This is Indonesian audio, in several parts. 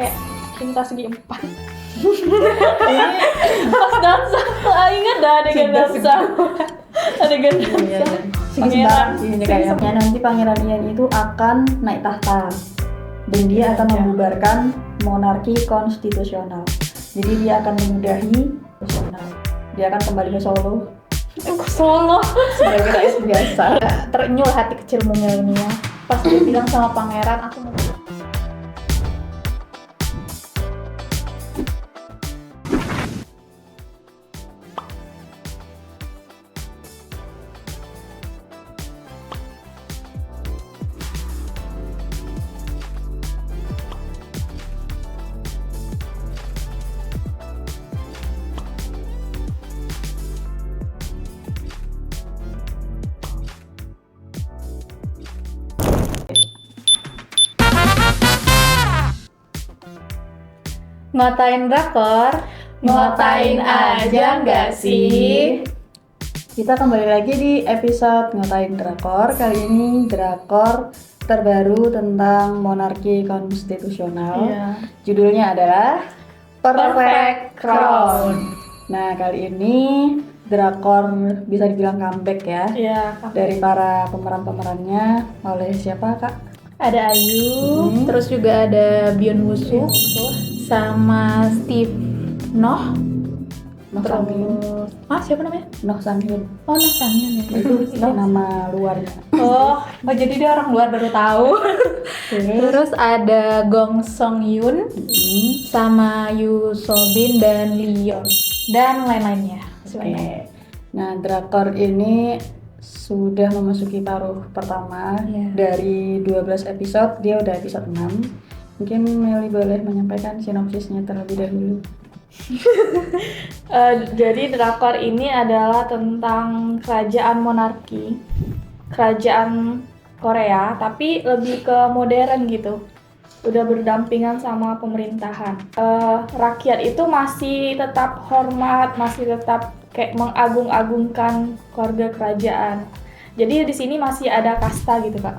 kayak cinta segi empat. Pas dansa, ingat dah adegan dansa. Adegan dansa. Pangeran ini kayaknya nanti Pangeran Ian itu akan naik tahta dan dia akan membubarkan monarki konstitusional. Jadi dia akan menyudahi konstitusional. Dia akan kembali ke Solo. Ke Solo Sebagai rakyat biasa. Terenyuh hati kecil Mungil ini ya. Pas dia bilang sama pangeran, aku mau. Ngotain drakor, ngotain aja nggak sih? Kita kembali lagi di episode Ngotain Drakor. Kali ini drakor terbaru tentang monarki konstitusional. Iya. Judulnya adalah Perfect Crown. Nah, kali ini drakor bisa dibilang comeback ya. Iya. Dari para pemeran-pemerannya oleh siapa, Kak? Ada Ayu, terus juga ada Byeon Woo-suk, sama Steve Noh. Noh Sang-hyun. Siapa namanya? Noh Sang-hyun. Oh, Noh Sang-hyun ya. Itu nama luarnya. Oh, jadi dia orang luar baru tahu. Terus ada Gong Song-yoon, sama Yoo So-bin dan Lee Yeon, dan lain-lainnya. Oke. Nah, drakor ini sudah memasuki paruh pertama. Iya. Dari 12 episode, dia udah episode 6. Mungkin Meli boleh menyampaikan sinopsisnya terlebih dahulu. Jadi drakor ini adalah tentang kerajaan monarki, kerajaan Korea, tapi lebih ke modern gitu. Udah berdampingan sama pemerintahan. Rakyat itu masih tetap hormat, masih tetap kayak mengagung-agungkan keluarga kerajaan. Jadi di sini masih ada kasta gitu, Kak.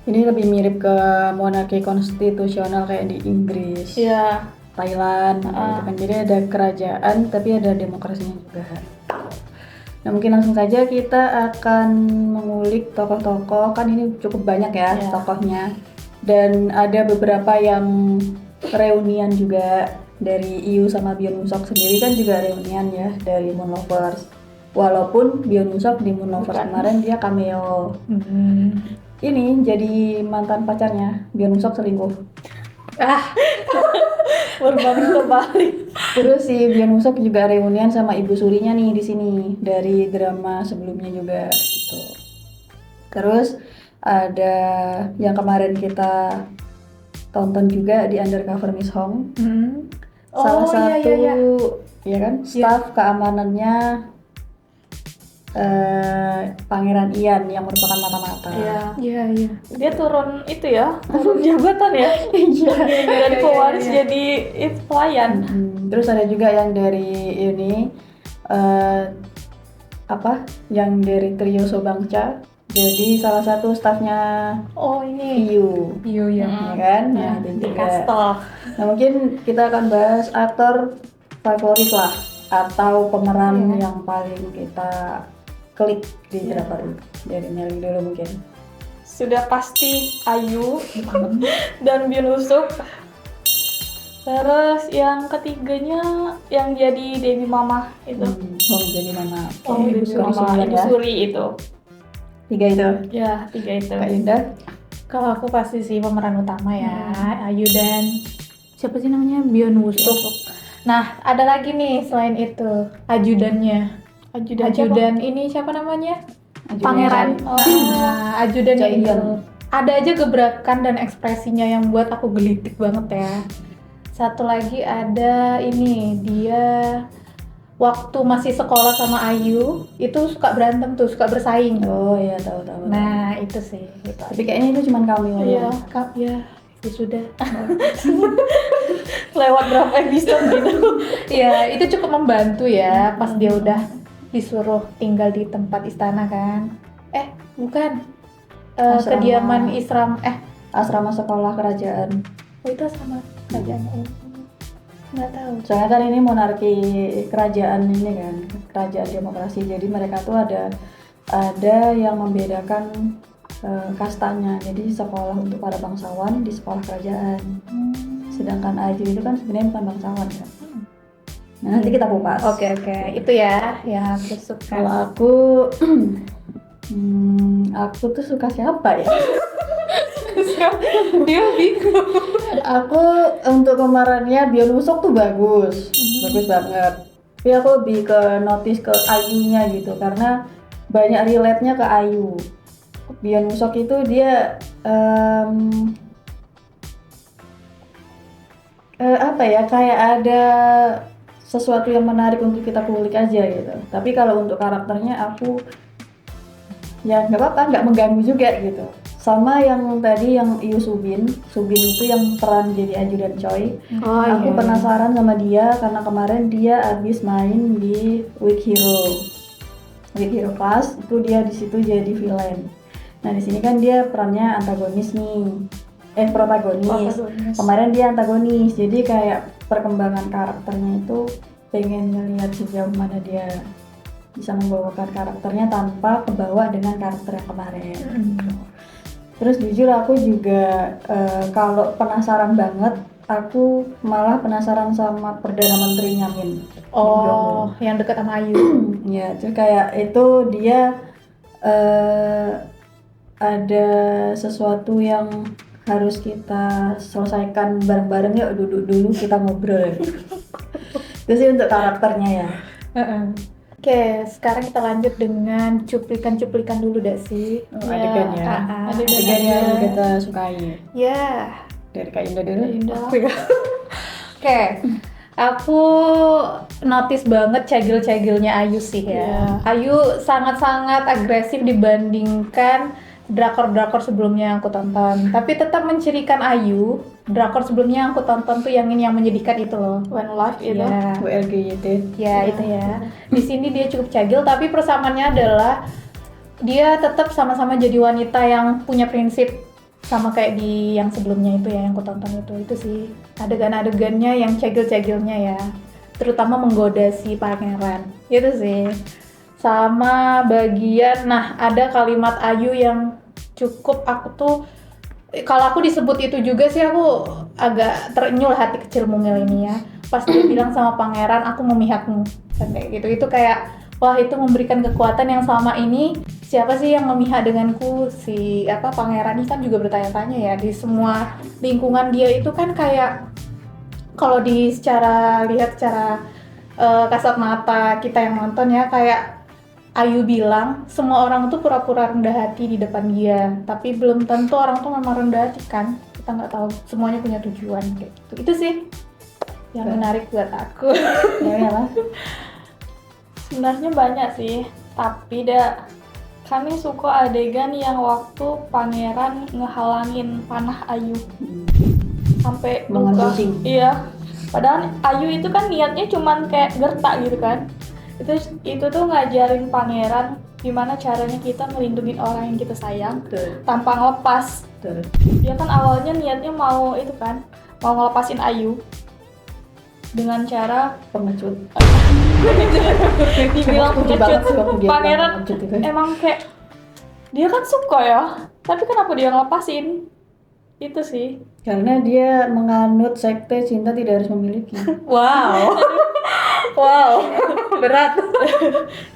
Ini lebih mirip ke monarki konstitusional kayak di Inggris, Iya. Thailand, gitu kan. Jadi ada kerajaan tapi ada demokrasinya juga. Nah, mungkin langsung saja kita akan mengulik tokoh-tokoh. Kan ini cukup banyak ya tokohnya. Dan ada beberapa yang reunian juga. Dari IU sama Byeon Woo-suk sendiri kan juga reunian ya dari Moon Lovers. Walaupun Byeon Woo-suk di Moon Lovers kemarin dia cameo. Ini jadi mantan pacarnya Byeon Woo-suk selingkuh. Berbanding terbalik. Terus si Byeon Woo-suk juga reunian sama ibu surinya nih di sini dari drama sebelumnya juga gitu. Terus ada yang kemarin kita tonton juga di Undercover Miss Hong. Salah satu ya kan staf keamanannya Pangeran Ian yang merupakan mata-mata. Iya. Dia turun itu ya, turun jabatan ya. Dari pewaris jadi pelayan. Terus ada juga yang dari ini yang dari trio Sobangcha. Jadi salah satu stafnya IU ya kan? Nah, itu Di juga. Kastel. Nah, mungkin kita akan bahas aktor favorit lah atau pemeran yang paling kita klik di drakor ini. Dari Nelly dulu mungkin. Sudah pasti Ayu dan Byeon Woo-suk. Terus yang ketiganya yang jadi Dewi Mama itu. Jadi mama. Ibu Suri itu. 3 itu. Ya, 3 itu. Kak Yunda. Kalau aku pasti sih pemeran utama ya, Ayu dan siapa sih namanya? Byeon Woo-suk. Nah, ada lagi nih selain itu ajudannya. Ajudan ini siapa namanya? Pangeran. Ajudan itu. Ada aja gebrakan dan ekspresinya yang buat aku gelitik banget ya. Satu lagi ada ini, dia waktu masih sekolah sama Ayu itu suka berantem tuh, suka bersaing. Oh iya, tahu. Nah, itu sih gitu. Tapi kayaknya itu cuma cameo. Iya, itu sudah. Lewat berapa episode gitu. Iya, itu cukup membantu ya pas dia udah disuruh tinggal di tempat istana kan. Bukan. Asrama. Kediaman asrama sekolah kerajaan. Oh itu sama kerajaan. Nggak tahu. Soalnya kan ini monarki kerajaan ini kan, kerajaan demokrasi. Jadi mereka tuh ada yang membedakan kastanya. Jadi sekolah untuk para bangsawan di sekolah kerajaan. Sedangkan Ayu itu kan sebenarnya bukan bangsawan kan. Nah, nanti kita kupas. Oke, itu ya yang aku suka. Kalau aku aku tuh suka siapa ya? Dia bingung. Aku untuk pemerannya Byeon Woosok tuh bagus banget. Tapi aku lebih ke notice ke Ayunya gitu, karena banyak relate-nya ke Ayu. Byeon Woosok itu dia apa ya, kayak ada sesuatu yang menarik untuk kita kulik aja gitu. Tapi kalau untuk karakternya aku ya nggak apa-apa, nggak mengganggu juga gitu. Sama yang tadi yang Yoo Subin itu yang peran jadi Aju dan Choi. Aku penasaran sama dia karena kemarin dia habis main di Week Hero Class, itu dia di situ jadi villain. Nah di sini kan dia perannya antagonis nih, protagonis. Kemarin dia antagonis, jadi kayak perkembangan karakternya itu pengen ngelihat sejauh mana dia bisa membawakan karakternya tanpa kebawa dengan karakter yang kemarin. Terus jujur aku juga kalau penasaran banget, aku malah penasaran sama Perdana Menterinya Min. Oh, yang dekat sama Ayu. Ya, itu kayak itu dia ada sesuatu yang harus kita selesaikan bareng-bareng, yuk duduk dulu kita ngobrol. Itu sih untuk karakternya ya. Oke, sekarang kita lanjut dengan cuplikan-cuplikan dulu dah sih. Adegan ya. Adegan yang kita sukai. Ya. Dari Kak Indah dulu. Oke. Aku notice banget cegil-cegilnya Ayu sih ya. Ayu sangat-sangat agresif dibandingkan drakor-drakor sebelumnya yang aku tonton. Tapi tetap mencirikan Ayu. Drakor sebelumnya yang aku tonton tuh yang menyedihkan itu loh. When Life itu. WLGYT. Ya, itu ya. Di sini dia cukup cagil, tapi persamaannya adalah dia tetap sama-sama jadi wanita yang punya prinsip, sama kayak di yang sebelumnya itu ya, yang aku tonton itu. Itu sih adegan-adegannya yang cagil-cagilnya ya. Terutama menggoda si pangeran. Itu sih. Sama bagian, nah ada kalimat Ayu yang cukup aku tuh, kalau aku disebut itu juga sih aku agak terenyuh hati kecil mungil ini ya. Pas dia bilang sama pangeran, aku memihakmu, kayak gitu. Itu kayak wah, itu memberikan kekuatan yang selama ini siapa sih yang memihak denganku. Si pangeran ini kan juga bertanya-tanya ya, di semua lingkungan dia itu kan kayak, kalau lihat secara kasat mata kita yang nonton ya, kayak Ayu bilang semua orang tuh pura-pura rendah hati di depan dia, tapi belum tentu orang tuh memang rendah hati kan. Kita nggak tahu, semuanya punya tujuan kayak gitu. Itu sih yang menarik buat aku. Ya. Sebenarnya banyak sih, tapi kami suka adegan yang waktu pangeran ngehalangin panah Ayu sampai luka. Iya. Padahal Ayu itu kan niatnya cuman kayak gertak gitu kan. Itu tuh ngajarin pangeran gimana caranya kita melindungi orang yang kita sayang tanpa ngelepas. Dia kan awalnya niatnya mau ngelepasin Ayu dengan cara pengecut. Dibilang pengecut. Pangeran emang kayak dia kan suka ya, tapi kenapa dia ngelepasin? Itu sih karena dia menganut sekte cinta tidak harus memiliki. Wow. Berat.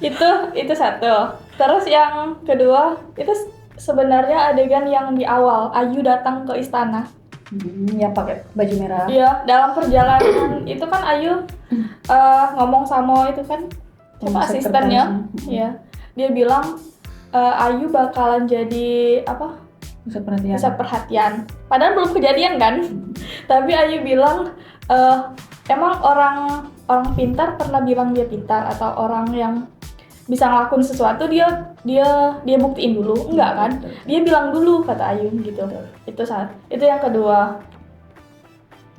itu satu. Terus yang kedua, itu sebenarnya adegan yang di awal Ayu datang ke istana. Yang pakai baju merah. Iya, dalam perjalanan itu kan Ayu ngomong sama itu kan asistennya. Iya. Dia bilang Ayu bakalan jadi pusat perhatian. Padahal belum kejadian kan. Tapi Ayu bilang emang orang pintar pernah bilang dia pintar, atau orang yang bisa ngelakuin sesuatu dia buktiin dulu, enggak kan? Dia bilang dulu, kata Ayu gitu. Itu yang kedua.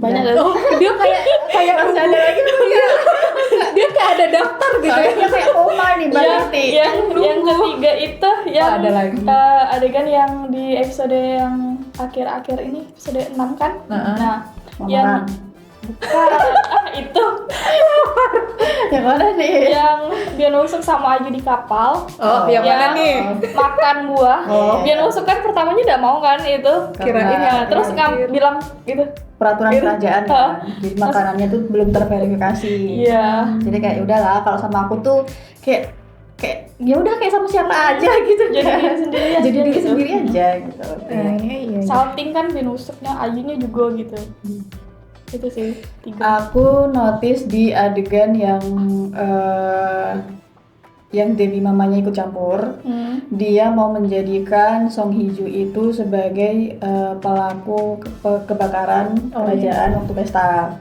Banyak dari dia kayak masih ada lagi dia kayak ada daftar gitu ya, kayak Oma nih berarti. Yang ketiga itu yang ada lagi adegan yang di episode yang akhir-akhir ini episode 6 kan. Heeh. Nah, Lamaran. yang bukan itu Yang mana nih? yang Bion Usuk sama Ayu di kapal. Oh, yang mana nih? Makan buah. Oh. Bion Usuk kan pertamanya udah mau kan itu. Kirain Ya, terus bilang gitu. Peraturan Gitu. kerajaan kan. Jadi makanannya tuh belum terverifikasi. Iya. Jadi kayak udahlah kalau sama aku tuh kayak ya udah kayak sama siapa aja gitu. Jadi kan. diri sendiri aja Jadi diri gitu. sendiri aja gitu. Iya. Salting kan Bion Usuknya, Ayunya juga gitu. Itu sih 3. Aku notice di adegan yang Dewi mamanya ikut campur, dia mau menjadikan Song Hye-ju itu sebagai pelaku kebakaran kerajaan waktu pesta.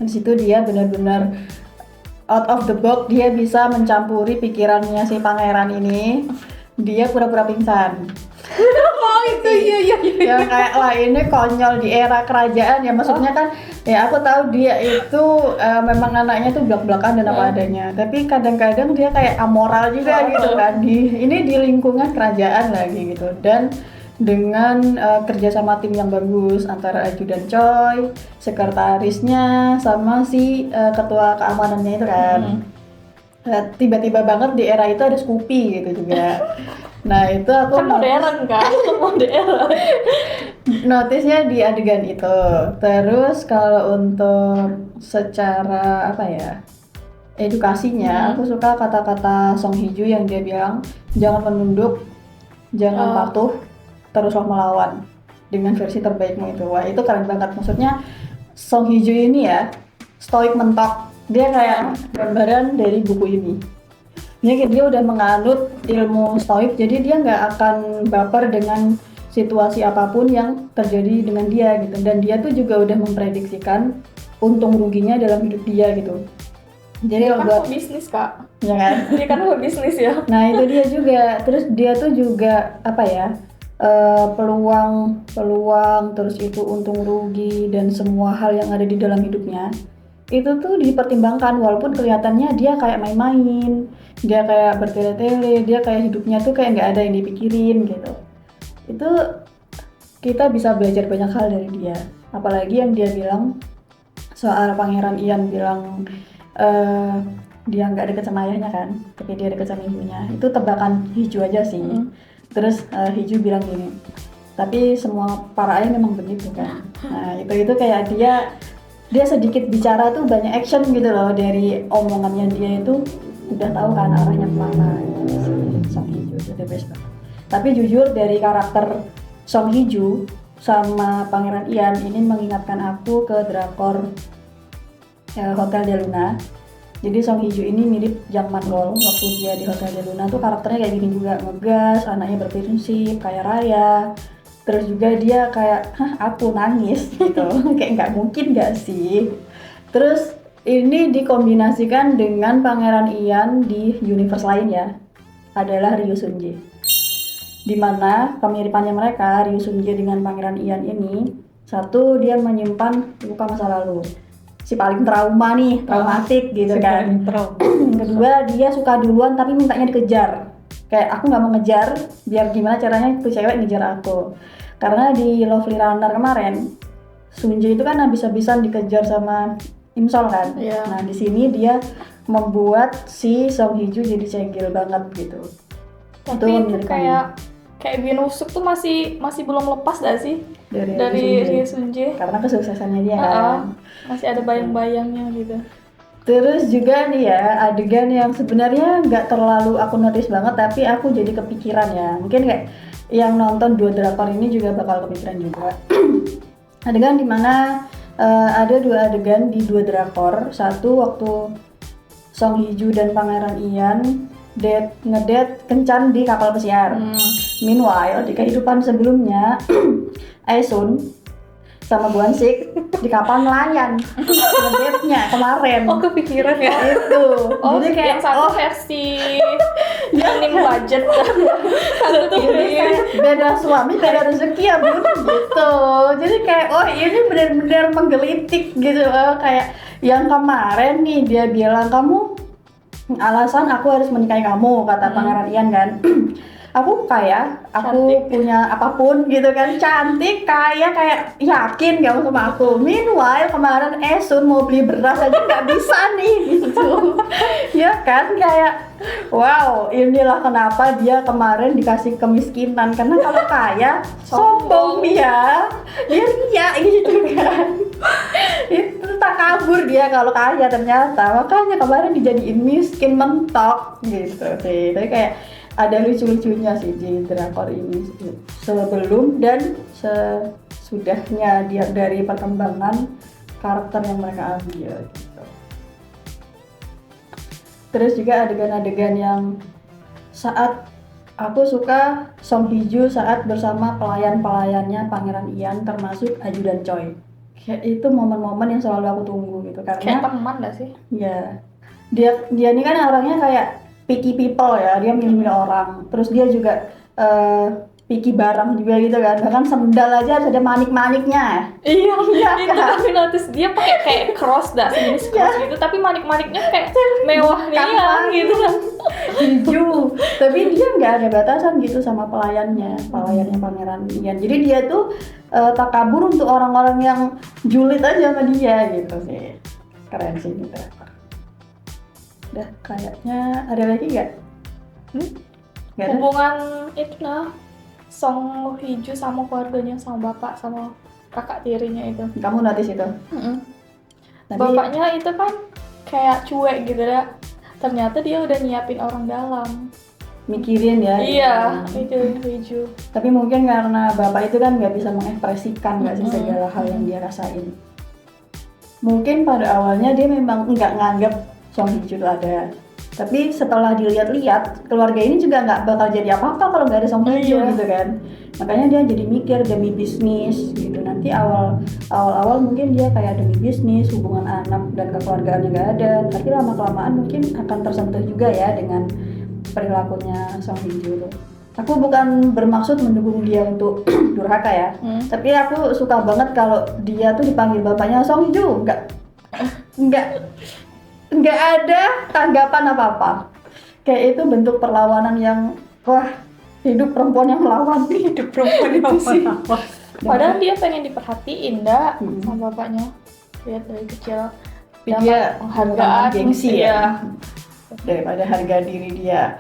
Di situ dia benar-benar out of the box, dia bisa mencampuri pikirannya si pangeran ini. Dia pura-pura pingsan. Oh itu iya. Yang kayak wah ini konyol di era kerajaan ya, maksudnya kan ya aku tahu dia itu memang anaknya tuh blak-blakan dan apa adanya, tapi kadang-kadang dia kayak amoral juga gitu kan ini di lingkungan kerajaan lagi gitu. Dan dengan kerjasama tim yang bagus antara Aju dan Choi, sekretarisnya sama si ketua keamanannya itu kan. Tiba-tiba banget di era itu ada Scoopy gitu juga. Nah itu aku Kan modern kan, modern. notisnya di adegan itu. Terus kalau untuk secara apa ya, edukasinya, aku suka kata-kata Song Hye-ju yang dia bilang jangan menunduk, jangan patuh, teruslah melawan dengan versi terbaikmu itu. Wah itu keren banget. Maksudnya Song Hye-ju ini ya stoik mentok. Dia kayak gambaran dari buku ini. Dia udah menganut ilmu stoik, jadi dia nggak akan baper dengan situasi apapun yang terjadi dengan dia gitu. Dan dia tuh juga udah memprediksikan untung ruginya dalam hidup dia gitu. Jadi Kan buat bisnis Kak. ya kan. Dia kan bisnis ya. Nah itu dia juga. Terus dia tuh juga apa ya, peluang terus itu untung rugi dan semua hal yang ada di dalam hidupnya itu tuh dipertimbangkan, walaupun kelihatannya dia kayak main-main, dia kayak bertele-tele, dia kayak hidupnya tuh kayak nggak ada yang dipikirin gitu. Itu kita bisa belajar banyak hal dari dia. Apalagi yang dia bilang soal Pangeran Ian bilang dia nggak deket sama ayahnya kan, tapi dia deket sama ibunya. Itu tebakan Hye-ju aja sih. Terus Hye-ju bilang gini, tapi semua para ayah memang begitu kan. Nah itu kayak dia sedikit bicara tuh banyak action gitu loh, dari omongannya dia itu udah tahu kan arahnya kemana gitu. Song Hye-ju itu the best banget. Tapi jujur dari karakter Song Hye-ju sama Pangeran Ian ini mengingatkan aku ke drakor Hotel de Luna. Jadi Song Hye-ju ini mirip Jang Man-gol waktu dia di Hotel de Luna tuh karakternya kayak gini juga, ngegas, anaknya berprinsip, kaya raya. Terus juga dia kayak, aku nangis gitu, kayak nggak mungkin nggak sih. Terus ini dikombinasikan dengan Pangeran Ian di universe lain ya, adalah Ryu Sun-jae. Dimana kemiripannya mereka, Ryu Sun-jae dengan Pangeran Ian ini, satu dia menyimpan luka masa lalu, si paling trauma nih, traumatik gitu kan. Kedua dia suka duluan tapi mintanya dikejar. Kayak aku nggak mau ngejar, biar gimana caranya tuh cewek ngejar aku. Karena di Lovely Runner kemarin, Sun-jae itu kan habis-habisan dikejar sama Im-sol kan. Nah di sini dia membuat si Song Hye-ju jadi cegil banget gitu. Tapi itu kayak Bion Usuk tuh masih belum lepas gak sih dari Ryu Sun-jae? Karena kesuksesannya dia kan. Masih ada bayang-bayangnya gitu. Terus juga nih ya, adegan yang sebenarnya nggak terlalu aku notice banget, tapi aku jadi kepikiran ya. Mungkin kayak yang nonton dua drakor ini juga bakal kepikiran juga. Adegan dimana ada dua adegan di dua drakor. Satu waktu Song Hye-ju dan Pangeran Ian ngedate kencan di kapal pesiar. Meanwhile di kehidupan sebelumnya, Aesun sama Bu Hansik di kapal nelayan ngedate-nya kemarin. Oh kepikiran ya? Itu. Oh, jadi kayak yang satu versi minim budget, satu tuh beda suami beda rezeki ya bun gitu. Jadi kayak ini benar-benar menggelitik gitu. Kayak yang kemarin nih dia bilang, kamu alasan aku harus menikahi kamu, kata Pangeran Ian kan. aku kaya, aku Cantik. punya apapun gitu kan, cantik, kaya, kayak yakin kamu sama aku. Meanwhile kemarin Esun mau beli beras aja nggak bisa nih gitu. Ya kan, kayak wow, inilah kenapa dia kemarin dikasih kemiskinan, karena kalau kaya sombong dia riak gitu kan. Itu tak kabur dia kalau kaya ternyata, makanya kemarin dijadiin miskin mentok gitu sih. Tapi kayak ada lucu-lucunya sih di drakor ini sih. Sebelum dan sesudahnya dia dari perkembangan karakter yang mereka ambil gitu. Terus juga adegan-adegan yang saat aku suka Song Hye Ju saat bersama pelayan-pelayannya Pangeran Ian termasuk Ajudan Choi. Kayak itu momen-momen yang selalu aku tunggu gitu Kayak karena teman gak sih? ya dia ini kan orangnya kayak picky people ya, dia milih-milih orang. Terus dia juga picky barang juga gitu kan, bahkan sendal aja harus ada manik-maniknya. Iya, itu kan? aku notice dia pakai kayak cross dah, sejenis cross gitu, tapi manik-maniknya kayak mewah nih Kan, gitu kan. hijau, tapi dia nggak ada batasan gitu sama pelayannya Pangeran Ian. Jadi dia tuh tak kabur untuk orang-orang yang julid aja sama dia gitu sih. Keren sih gitu. Udah, kayaknya ada lagi nggak? Nggak ada? Hubungan itu nah Song Hye Ju sama keluarganya, sama bapak sama kakak tirinya itu. Kamu notice itu? Tapi Bapaknya itu kan kayak cuek gitu ya. Ternyata dia udah nyiapin orang dalam. mikirin ya. Iya, gitu. itu Hye Ju. Tapi mungkin karena bapak itu kan nggak bisa mengekspresikan nggak sih Mm-mm. segala hal yang dia rasain. Mungkin pada awalnya dia memang nggak nganggap Song Hye Ju itu ada. Tapi setelah dilihat-lihat, keluarga ini juga nggak bakal jadi apa-apa kalau nggak ada Song Hye Ju Iya. gitu kan. Makanya dia jadi mikir demi bisnis gitu. Nanti awal-awal mungkin dia kayak demi bisnis, hubungan anak dan kekeluargaannya nggak ada. Tapi lama-kelamaan mungkin akan tersentuh juga ya dengan perilakunya Song Hye Ju. Aku bukan bermaksud mendukung dia untuk durhaka ya. Tapi aku suka banget kalau dia tuh dipanggil bapaknya Song Hye Ju, nggak ada tanggapan apa-apa. Kayak itu bentuk perlawanan yang wah, hidup perempuan yang melawan. Hidup perempuan itu sih. Padahal dia pengen diperhatiin dah Mm-mm. sama bapaknya. Lihat dari kecil. Tapi Dapat dia penghargaan, gengsi iya. ya. Daripada harga diri dia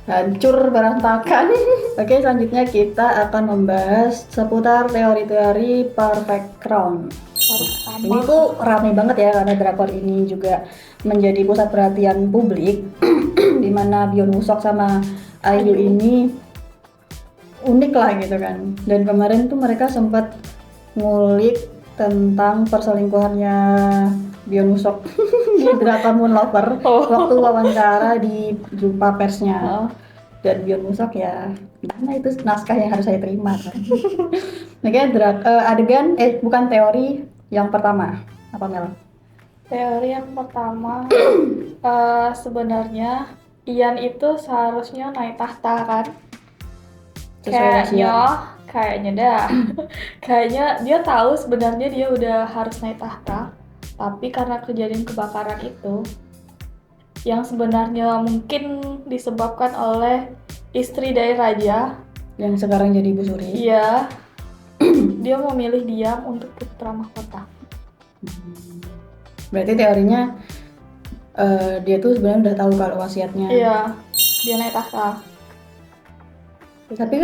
hancur berantakan. Oke, selanjutnya kita akan membahas seputar teori-teori Perfect Crown. Ini tuh rame banget ya karena drakor ini juga menjadi pusat perhatian publik di mana Byeon Woosok sama IU ini unik lah gitu kan. Dan kemarin tuh mereka sempat ngulik tentang perselingkuhannya Byeon Woosok di drakor Moon Lover waktu wawancara di jumpa persnya. Dan Byeon Woosok ya gimana, itu naskah yang harus saya terima kan. Makanya adegan bukan teori yang pertama apa Mel? Teori yang pertama, sebenarnya Ian itu seharusnya naik tahta kan? Kayaknya dah. Kayaknya dia tahu sebenarnya dia udah harus naik tahta, tapi karena kejadian kebakaran itu, yang sebenarnya mungkin disebabkan oleh istri dari raja, Yang sekarang jadi ibu suri. iya, dia memilih diam untuk putra mahkota. Berarti teorinya dia tuh sebenarnya udah tahu kalau wasiatnya. Iya, dia naik tahta. Tapi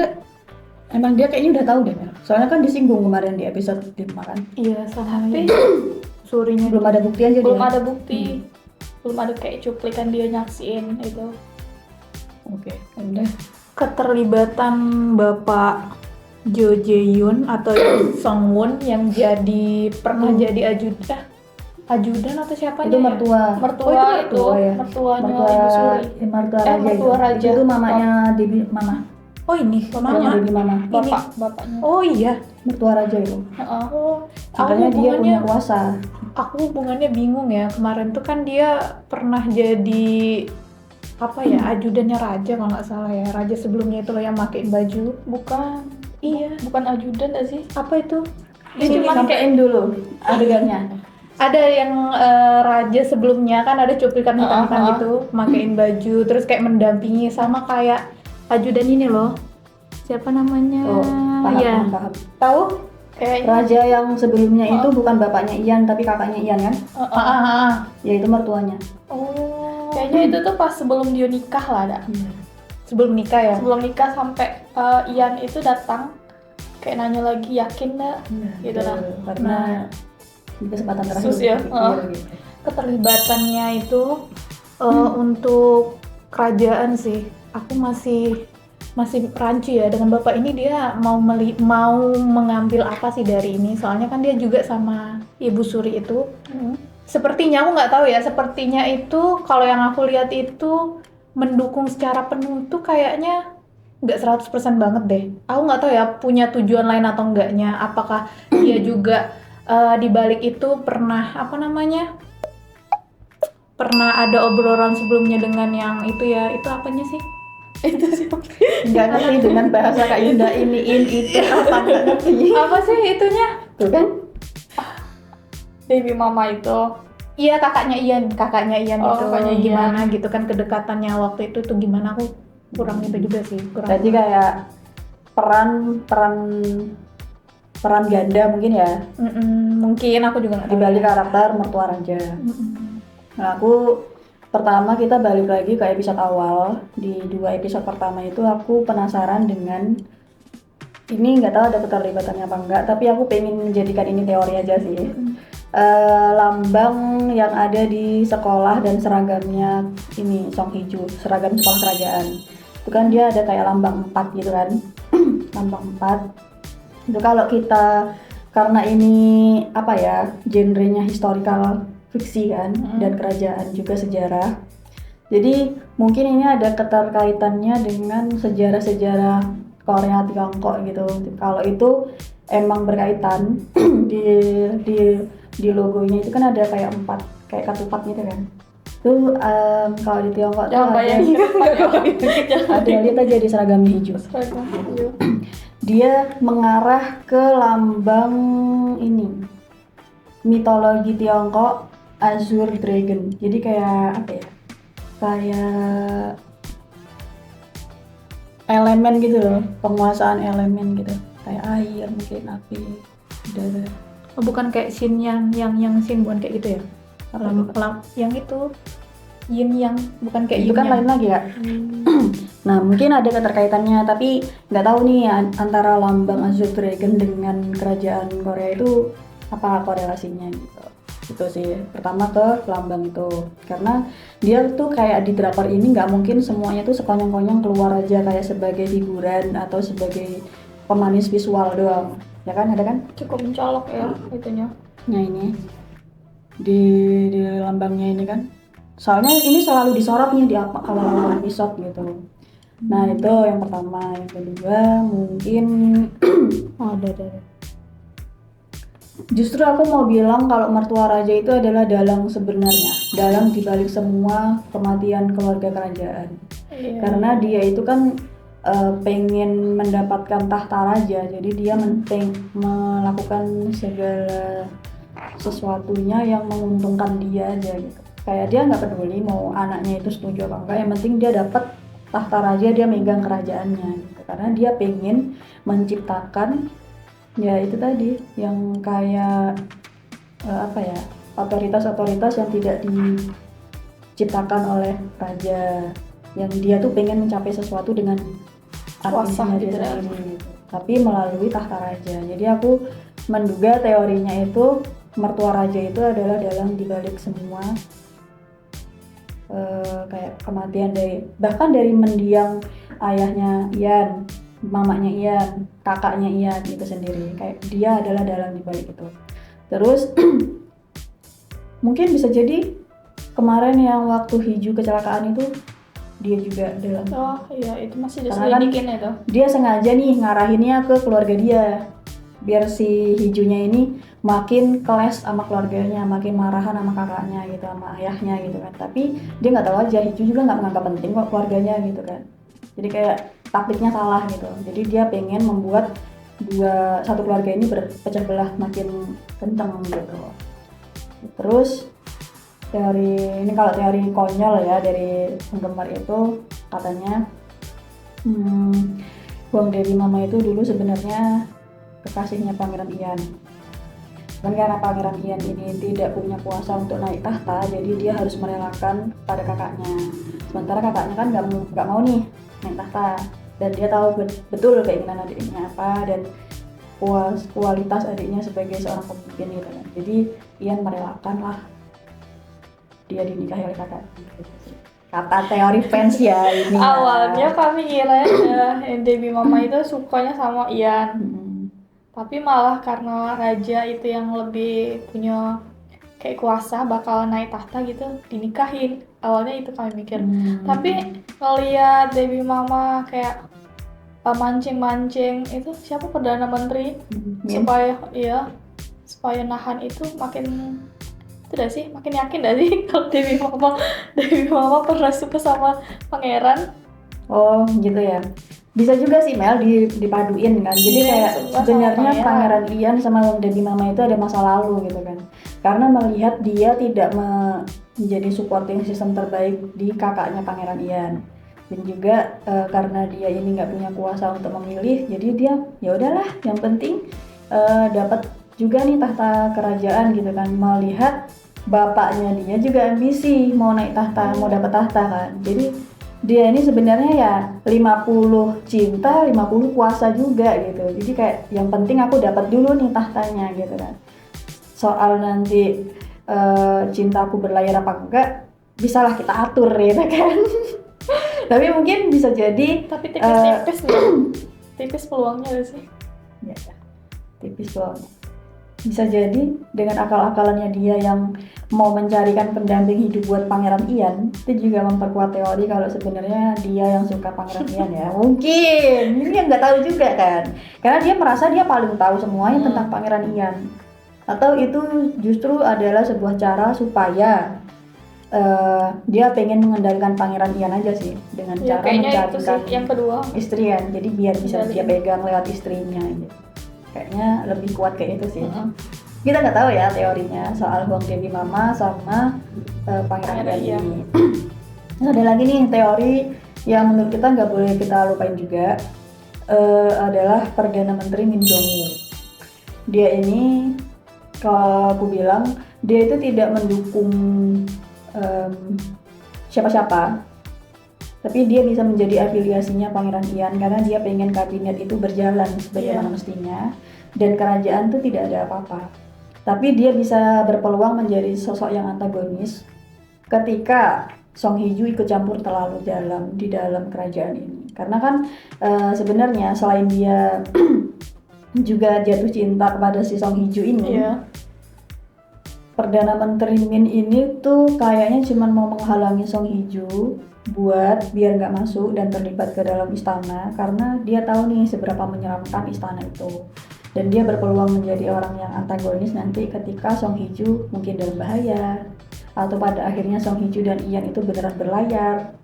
emang dia kayaknya udah tahu deh Mel. Soalnya kan disinggung kemarin di episode 5 kan. Iya, sama Tapi surinya Belum ada bukti aja belum dia. ada bukti, belum ada kayak cuplikan dia nyaksiin itu. Oke, udah. keterlibatan Bapak Jo Jae-yoon atau Song Won yang pernah jadi ajudan atau siapa Itu mertua. mertua itu, ya. mertuanya Ibu Suri. Mertua raja. mertua itu. raja. Itu mamanya Dewi Mama. Oh ini Mamanya mamanya. Dewi Mama. Bapaknya. Oh iya. Mertua raja itu. Heeh. Oh, Makanya dia punya kuasa. aku hubungannya bingung ya. Kemarin tuh kan dia pernah jadi apa ya, ajudannya raja kalau nggak salah ya. Raja sebelumnya itu loh yang pakein baju. Bukan. Iya. Bukan ajudan nggak sih? Apa itu? Dia cuma kayak Sampein dulu adegannya. Ada yang raja sebelumnya kan ada cuplikan hitam-hitam gitu, pakein baju, terus kayak mendampingi sama kayak ajudan ini loh. Siapa namanya? Oh, paham, Ya. paham. Tahu? Kayaknya Raja yang sebelumnya itu bukan bapaknya Ian tapi kakaknya Ian kan? Yaitu mertuanya. Oh. kayaknya itu tuh pas sebelum dia nikah lah, ada. Sebelum nikah ya? Sebelum nikah sampai Ian itu datang kayak nanya lagi yakin nggak gitu lah. Karena di kesempatan terakhir Sus ya, berpikir gitu. Keterlibatannya itu untuk kerajaan sih. Aku masih rancu ya dengan bapak ini, dia mau mengambil apa sih dari ini, soalnya kan dia juga sama Ibu Suri itu. Sepertinya, aku nggak tahu ya, sepertinya itu kalau yang aku lihat itu mendukung secara penuh tuh kayaknya nggak 100% banget deh. Aku nggak tahu ya punya tujuan lain atau enggaknya. Apakah dia juga di balik itu pernah ada obrolan sebelumnya dengan yang itu ya, itu apanya sih? Itu sih Nggak ngerti dengan bahasa Kak Yunda ini itu apa ngerti. Apa sih itunya? Tuh kan? baby mama itu. Iya, kakaknya Ian Oh, itu kakaknya Ian. gimana gitu kan kedekatannya waktu itu tuh gimana, aku kurang itu juga sih, kurang. Jadi kayak peran ganda mungkin ya Mungkin aku juga nggak di tahu. balik karakter mertua raja. Nah, aku pertama kita balik lagi ke episode awal. Di 2 episode pertama itu aku penasaran dengan ini, nggak tahu ada keterlibatannya apa enggak, tapi aku pengen menjadikan ini teori aja sih. Lambang yang ada di sekolah dan seragamnya ini Song Hye-ju, seragam sekolah kerajaan. Itu kan dia ada kayak lambang 4 gitu kan. Lambang 4. Itu kalau kita, karena ini apa ya, genrenya historical fiksi kan, dan kerajaan juga sejarah. Jadi mungkin ini ada keterkaitannya dengan sejarah-sejarah Korea Tiongkok gitu. Kalau itu emang berkaitan di logonya itu kan ada kayak 4 kayak ketupat gitu kan. Itu kalau di Tiongkok tuh Jangan bayangin ada lihat aja di seragam hijau. Dia mengarah ke lambang ini mitologi Tiongkok, Azure Dragon. Jadi kayak apa ya? Kayak elemen gitu loh, penguasaan elemen gitu. Kayak air, mungkin api, udara. Oh, bukan kayak Shin yang Shin, bukan kayak gitu ya? Yang itu Yin yang, bukan kayak Itu Yin kan yang. lain lagi ya. Nah, mungkin ada keterkaitannya, tapi nggak tahu nih antara lambang Azure Dragon dengan kerajaan Korea itu apa korelasinya gitu. Itu sih pertama ke lambang itu, karena dia tuh kayak di drakor ini nggak mungkin semuanya tuh sekonyong-konyong keluar aja kayak sebagai hiburan atau sebagai pemanis visual doang, ya kan, ada kan? cukup mencolok ya itunya. Nah ini di lambangnya ini kan, soalnya ini selalu disorot nih di kalau episode gitu. Nah itu yang pertama. Yang kedua mungkin Oh, ada. justru aku mau bilang kalau mertua raja itu adalah dalang sebenarnya, dalang dibalik semua kematian keluarga kerajaan. Karena dia itu kan pengen mendapatkan tahta raja, jadi dia melakukan segala sesuatunya yang menguntungkan dia aja gitu. Kayak dia nggak peduli mau anaknya itu setuju apa enggak, yang penting dia dapat tahta raja, dia megang kerajaannya gitu. Karena dia pengen menciptakan ya itu tadi yang kayak apa ya, otoritas yang tidak diciptakan oleh raja, yang dia tuh pengen mencapai sesuatu dengan Kuasa ambisinya gitu dia ya. sendiri gitu. Tapi melalui tahta raja. Jadi aku menduga teorinya itu mertua raja itu adalah dalang dibalik semua kayak kematian bahkan dari mendiang ayahnya Ian, mamanya Ian, kakaknya Ian itu sendiri, kayak dia adalah dalang dibalik itu. Terus mungkin bisa jadi kemarin yang waktu Hiju kecelakaan itu dia juga dalang. Oh iya, itu masih Karena kan diselidikin itu. dia sengaja nih ngarahinnya ke keluarga dia biar si Hijunya ini makin keles sama keluarganya, makin marahan sama kakaknya gitu, sama ayahnya gitu kan. Tapi dia nggak tahu aja, Hiju juga nggak menganggap penting kok keluarganya gitu kan. Jadi kayak taktiknya salah gitu. Jadi dia pengen membuat satu keluarga ini berpecah belah makin kenceng gitu. Terus teori ini, kalau teori konyol ya dari penggemar itu katanya Huang dari Mama itu dulu sebenarnya kekasihnya Pangeran Ian. Dan karena Pangeran Ian ini tidak punya kuasa untuk naik tahta, jadi dia harus merelakan pada kakaknya. Sementara kakaknya kan nggak mau nih naik tahta, dan dia tahu betul keinginan adiknya apa dan kualitas adiknya sebagai seorang pemimpin gitu kan. Jadi Ian merelakan lah dia dinikahi oleh kakaknya. Kata teori fans ya ini. Awalnya kami kira yang Debbie Mama itu sukanya sama Ian. Tapi malah karena raja itu yang lebih punya kayak kuasa bakal naik tahta gitu dinikahin. Awalnya itu kami mikir. Tapi ngeliat Debbie Mama kayak mancing-mancing itu siapa Perdana Menteri supaya nahan itu makin itu dah sih makin yakin dah sih kalau Debbie Mama pernah suka sama pangeran. Oh gitu ya. Bisa juga sih Mel dipaduin kan. Jadi kayak sebenarnya Pangeran Ian sama Debbie Mama itu ada masa lalu gitu kan. Karena melihat dia tidak menjadi supporting system terbaik di kakaknya Pangeran Ian. Dan juga karena dia ini nggak punya kuasa untuk memilih, jadi dia ya udahlah yang penting dapat juga nih tahta kerajaan gitu kan. Melihat bapaknya dia juga ambisi mau naik tahta, mau dapat tahta kan. Jadi dia ini sebenarnya ya 50 cinta, 50 kuasa juga gitu. Jadi kayak yang penting aku dapat dulu nih tahtanya gitu kan. Soal nanti cintaku berlayar apa enggak, bisalah kita atur gitu kan. Tapi mungkin bisa jadi tipis tipis peluangnya sih. Ya, tipis peluangnya. Bisa jadi dengan akal-akalannya dia yang mau mencarikan pendamping hidup buat Pangeran Ian, itu juga memperkuat teori kalau sebenarnya dia yang suka Pangeran Ian ya. Mungkin ini yang nggak tahu juga kan, karena dia merasa dia paling tahu semuanya tentang Pangeran Ian. Atau itu justru adalah sebuah cara supaya dia pengen mengendalikan Pangeran Ian aja sih, dengan cara mencarikan yang kedua istri kan, jadi biar bisa dia pegang lewat istrinya gitu. Kayaknya lebih kuat kayak itu sih. Kita nggak tahu ya teorinya soal Huang Debbie Mama sama Pangeran Ian ini. Terus ada lagi nih teori yang menurut kita nggak boleh kita lupain juga, adalah Perdana Menteri Min Jong-woo. Dia ini kalau aku bilang dia itu tidak mendukung siapa-siapa, tapi dia bisa menjadi afiliasinya Pangeran Ian karena dia pengen kabinet itu berjalan sebagaimana mestinya dan kerajaan itu tidak ada apa-apa. Tapi dia bisa berpeluang menjadi sosok yang antagonis ketika Song Hye-ju ikut campur terlalu dalam di dalam kerajaan ini. Karena kan sebenarnya selain dia juga jatuh cinta kepada si Song Hye-ju ini, Perdana Menteri Min ini tuh kayaknya cuma mau menghalangi Song Hye-ju buat biar nggak masuk dan terlibat ke dalam istana, karena dia tahu nih seberapa menyeramkan istana itu, dan dia berpeluang menjadi orang yang antagonis nanti ketika Song Hye-ju mungkin dalam bahaya atau pada akhirnya Song Hye-ju dan Ian itu beneran berlayar.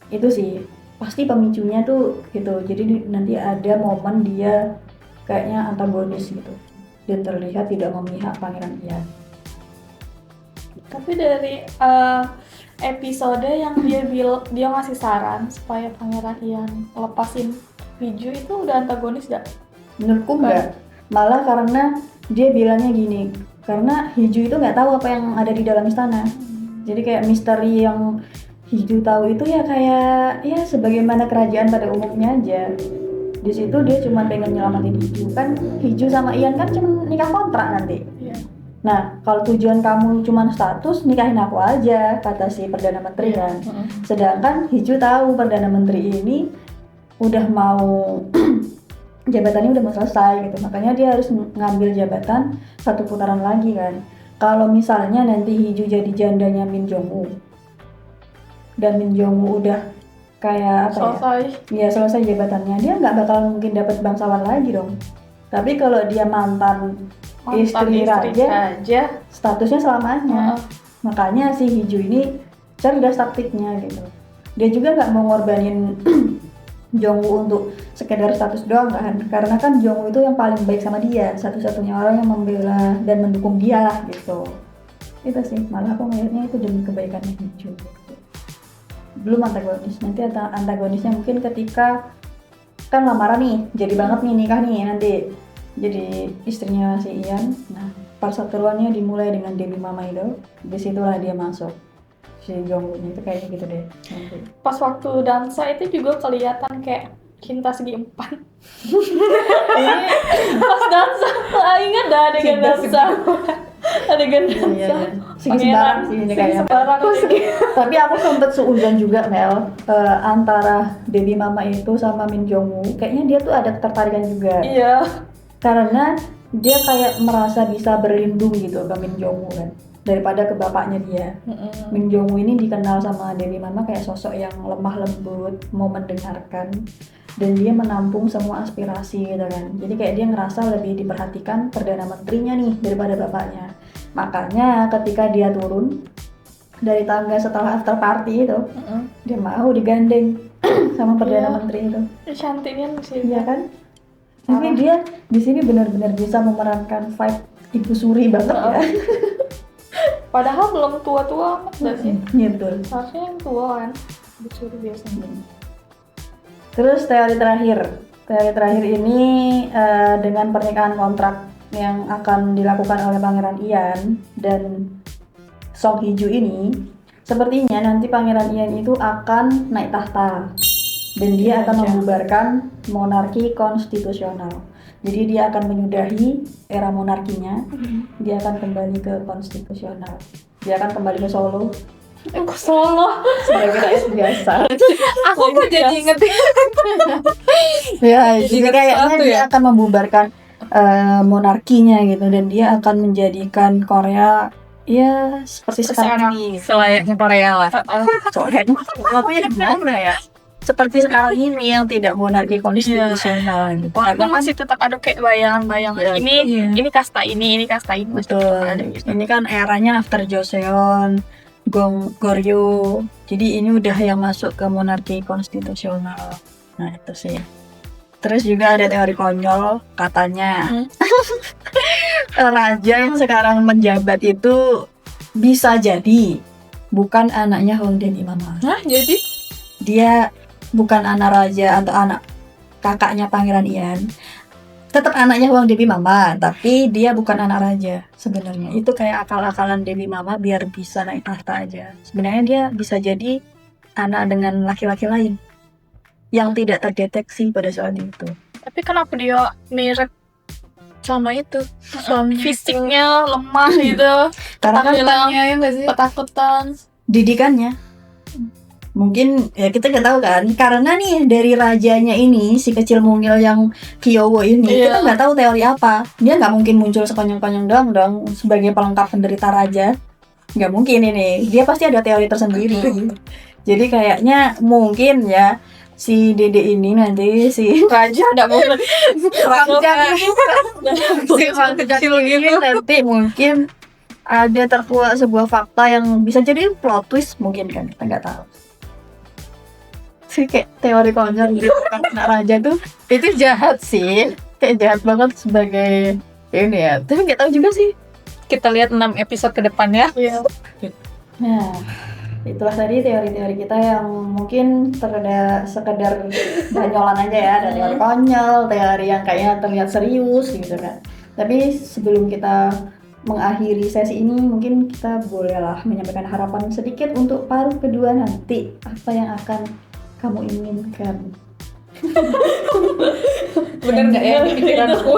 Itu sih pasti pemicunya tuh gitu. Jadi nanti ada momen dia kayaknya antagonis gitu dan terlihat tidak memihak Pangeran Ian. Tapi dari episode yang dia ngasih saran supaya Pangeran Ian lepasin Hye-ju itu udah antagonis gak? Menurutku enggak. Malah karena dia bilangnya gini, karena Hye-ju itu nggak tahu apa yang ada di dalam istana. Jadi kayak misteri yang Hye-ju tahu itu ya kayak ya sebagaimana kerajaan pada umumnya aja. Di situ dia cuma pengen nyelamatin Hye-ju kan. Hye-ju sama Ian kan cuma nikah kontrak nanti. Nah, kalau tujuan kamu cuma status, nikahin aku aja, kata si Perdana Menteri kan. Sedangkan Hye-ju tahu Perdana Menteri ini udah mau jabatannya udah mau selesai gitu. Makanya dia harus ngambil jabatan satu putaran lagi kan. Kalau misalnya nanti Hye-ju jadi jandanya Min Jong-woo dan Min Jong-woo udah kayak apa selesai jabatannya, dia nggak bakal mungkin dapat bangsawan lagi dong. Tapi kalau dia mantan istri raja, statusnya selamanya. Makanya si Hye-ju ini cerdas taktiknya gitu. Dia juga nggak mau ngorbanin Jong-woo untuk sekedar status doang kan, karena kan Jong-woo itu yang paling baik sama dia, satu-satunya orang yang membela dan mendukung dia lah gitu. Itu sih, malah aku melihatnya itu demi kebaikan Hye-ju gitu. belum antagonis. Nanti antagonisnya mungkin ketika kan lamaran nih, jadi banget nih nikah nih nanti jadi istrinya si Ian. Nah, perseteruannya dimulai dengan Dewi Mama itu. Disitulah dia masuk. Si Jongwoo itu kayaknya gitu deh. Nanti. Pas waktu dansa itu juga kelihatan kayak cinta segi empat. Pas dansa, ingat dah adegan dansa. Adegan dansa. Iya. Segi sembarang sih ini kayaknya. Tapi aku sempet seuzon juga Mel antara Baby Mama itu sama Min Jong-woo. Kayaknya dia tuh ada ketertarikan juga. Iya. Karena dia kayak merasa bisa berlindung gitu ke Min Jong-woo kan. Daripada ke bapaknya dia. Min Jong-woo ini dikenal sama Baby Mama kayak sosok yang lemah lembut, mau mendengarkan. Dan dia menampung semua aspirasi gitu kan. Jadi kayak dia ngerasa lebih diperhatikan Perdana Menterinya nih daripada bapaknya. Makanya ketika dia turun dari tangga setelah after party itu, dia mau digandeng sama Perdana Menteri itu. Cantiknya sih. Iya kan? Tapi dia di sini benar-benar bisa memerankan vibe Ibu Suri banget ya. Padahal belum tua-tua amat gak sih? Iya betul. Harusnya yang tua kan. Disuruh biasanya. Terus teori terakhir ini dengan pernikahan kontrak yang akan dilakukan oleh Pangeran Ian dan Song Hye-ju ini, sepertinya nanti Pangeran Ian itu akan naik tahta dan dia akan membubarkan monarki konstitusional. Jadi dia akan menyudahi era monarkinya, dia akan kembali ke konstitusional, dia akan kembali ke Solo. Kok Solo? Sebagai rakyat biasa. Aku kok jadi inget Ya, jadi kayaknya dia akan membubarkan monarkinya gitu dan dia akan menjadikan Korea ya seperti sekarang ini. selayaknya Korea lah. Soalnya apa ya gimana ya? Seperti sekarang ini yang tidak monarki konstitusional gitu. Warga masih tetap ada kayak bayangan-bayangan. Ini kasta ini kasta ini. Betul. Ini kan eranya after Joseon, Goryeo. Jadi ini udah yang masuk ke monarki konstitusional. Nah, itu sih. Terus juga ada teori konyol katanya raja yang sekarang menjabat itu bisa jadi bukan anaknya Hong Dan Imama. Hah, jadi? Dia bukan anak raja atau anak kakaknya Pangeran Ian. Tetap anaknya Hwang Dewi Mama, tapi dia bukan anak raja sebenarnya. Itu kayak akal-akalan Dewi Mama biar bisa naik tahta aja. Sebenarnya dia bisa jadi anak dengan laki-laki lain yang tidak terdeteksi pada saat itu. Tapi kenapa dia mirip sama itu? Fisiknya lemah gitu. Karena kan Tampilannya ya nggak sih? Ketakutan. didikannya mungkin ya kita nggak tahu kan, karena nih dari rajanya ini si kecil mungil yang Kyowo ini kita nggak tahu teori apa. Dia nggak mungkin muncul sekonyong-konyong dong sebagai pelengkap penderita raja, nggak mungkin ini. Dia pasti ada teori tersendiri. Jadi kayaknya mungkin ya si Dede ini nanti si Raja ada momen. si orang kecil ini nanti mungkin ada terkuak sebuah fakta yang bisa jadi plot twist mungkin kan, kita nggak tahu. Sih kayak teori konyol gitu kan, anak raja tuh itu jahat sih, kayak jahat banget sebagai ini ya, tapi nggak tahu juga sih. Kita lihat 6 episode ke depannya. Iya. Nah, itulah tadi teori-teori kita yang mungkin sekedar banyolan aja ya. Ada teori konyol, teori yang kayaknya terlihat serius gitu kan. Tapi sebelum kita mengakhiri sesi ini, mungkin kita bolehlah menyampaikan harapan sedikit untuk paruh kedua nanti. Apa yang akan kamu inginkan? Bener nggak ya pikiranku?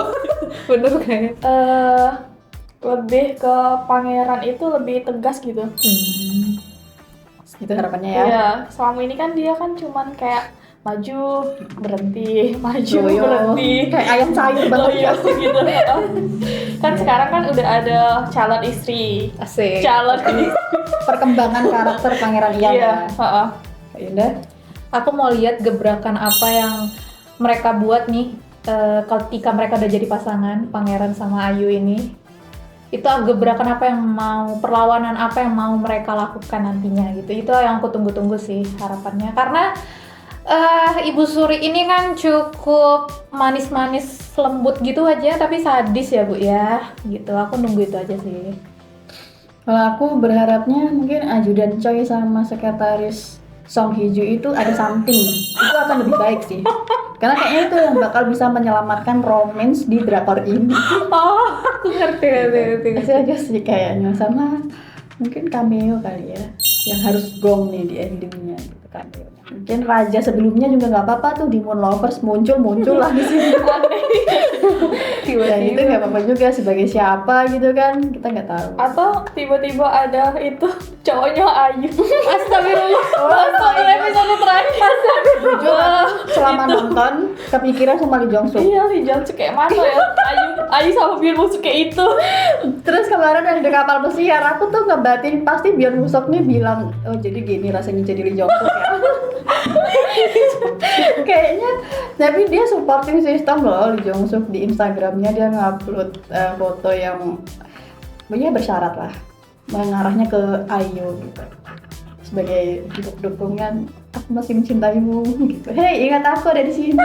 Bener nggak ya? Lebih ke pangeran itu lebih tegas gitu. Itu harapannya ya. Iya, selama ini kan dia kan cuman kayak maju berhenti, maju Loyo. berhenti, Kayak ayam sayur banget ya. loyo gitu. Kan sekarang kan udah ada calon istri, Asik. calon istri. Perkembangan karakter Pangeran Ian. Iya, Ya. Kak Yunda? Aku mau lihat gebrakan apa yang mereka buat nih ketika mereka udah jadi pasangan Pangeran sama Ayu ini. Itu gebrakan apa yang mau, perlawanan apa yang mau mereka lakukan nantinya gitu. Itu yang aku tunggu-tunggu sih harapannya. Karena Ibu Suri ini kan cukup manis-manis lembut gitu aja, tapi sadis ya Bu ya. Gitu, aku nunggu itu aja sih. Kalau aku berharapnya mungkin ajudan Choi sama sekretaris Song Hye Ju itu ada something, itu akan lebih baik sih. Karena kayaknya itu yang bakal bisa menyelamatkan romance di drakor ini. Oh, aku ngerti. Itu aja sih kayaknya, sama mungkin cameo kali ya, yang harus gong nih di endingnya gitu kan. Mungkin raja sebelumnya juga nggak apa-apa tuh di Moon Lovers muncul lah di sini. Ya itu nggak apa-apa juga sebagai siapa gitu kan, kita nggak tahu. Atau tiba-tiba ada itu cowoknya Ayu. Astagfirullah. Satu episode terakhir. Jujur aku selama nonton kepikiran sama Lee Jong Suk. Iya, Lee Jong Suk kayak mana ya? Ayu sama Byeon Woo Suk kayak itu. Terus kemarin ada kapal pesiar, aku tuh ngebatin pasti Byeon Woo Suk nih bilang, oh jadi gini rasanya jadi Lee Jong Suk ya. Kayaknya, tapi dia supporting system loh Lee Jong Suk di Instagramnya, dia ngupload foto yang banyak bersyarat lah, mengarahnya ke Ayu gitu. Sebagai bentuk dukungan, aku masih mencintaimu gitu. Hei, ingat aku ada di sini.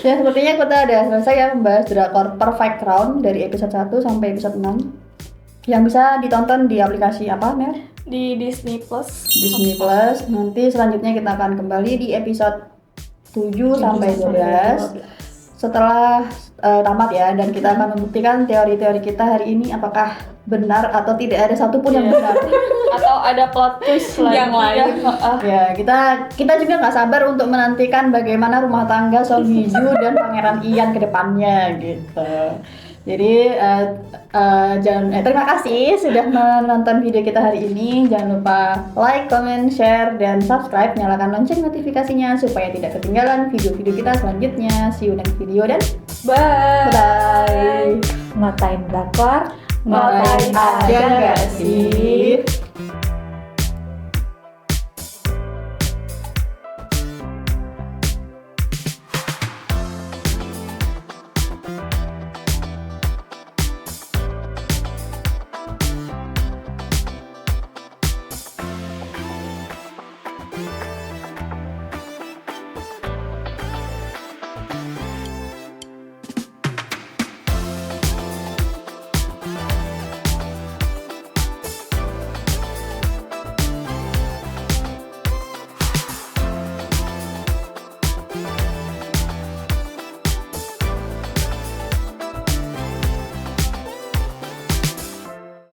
Ya sepertinya kita udah selesai ya membahas drakor Perfect Crown dari episode 1 sampai episode 6 yang bisa ditonton di aplikasi apa Mel? Di Disney Plus. Disney Plus. Nanti selanjutnya kita akan kembali di episode 7 sampai 12 setelah tamat ya, dan kita akan membuktikan teori-teori kita hari ini apakah benar atau tidak ada satupun yang benar. Atau ada plot twist Yang lain. Ya, kita juga nggak sabar untuk menantikan bagaimana rumah tangga Song Hye Ju dan Pangeran Ian ke depannya gitu. Jadi terima kasih sudah menonton video kita hari ini. Jangan lupa like, comment, share, dan subscribe. Nyalakan lonceng notifikasinya supaya tidak ketinggalan video-video kita selanjutnya. See you next video dan Bye. bye. Ngatain drakor, Ngatain aja nggak sih?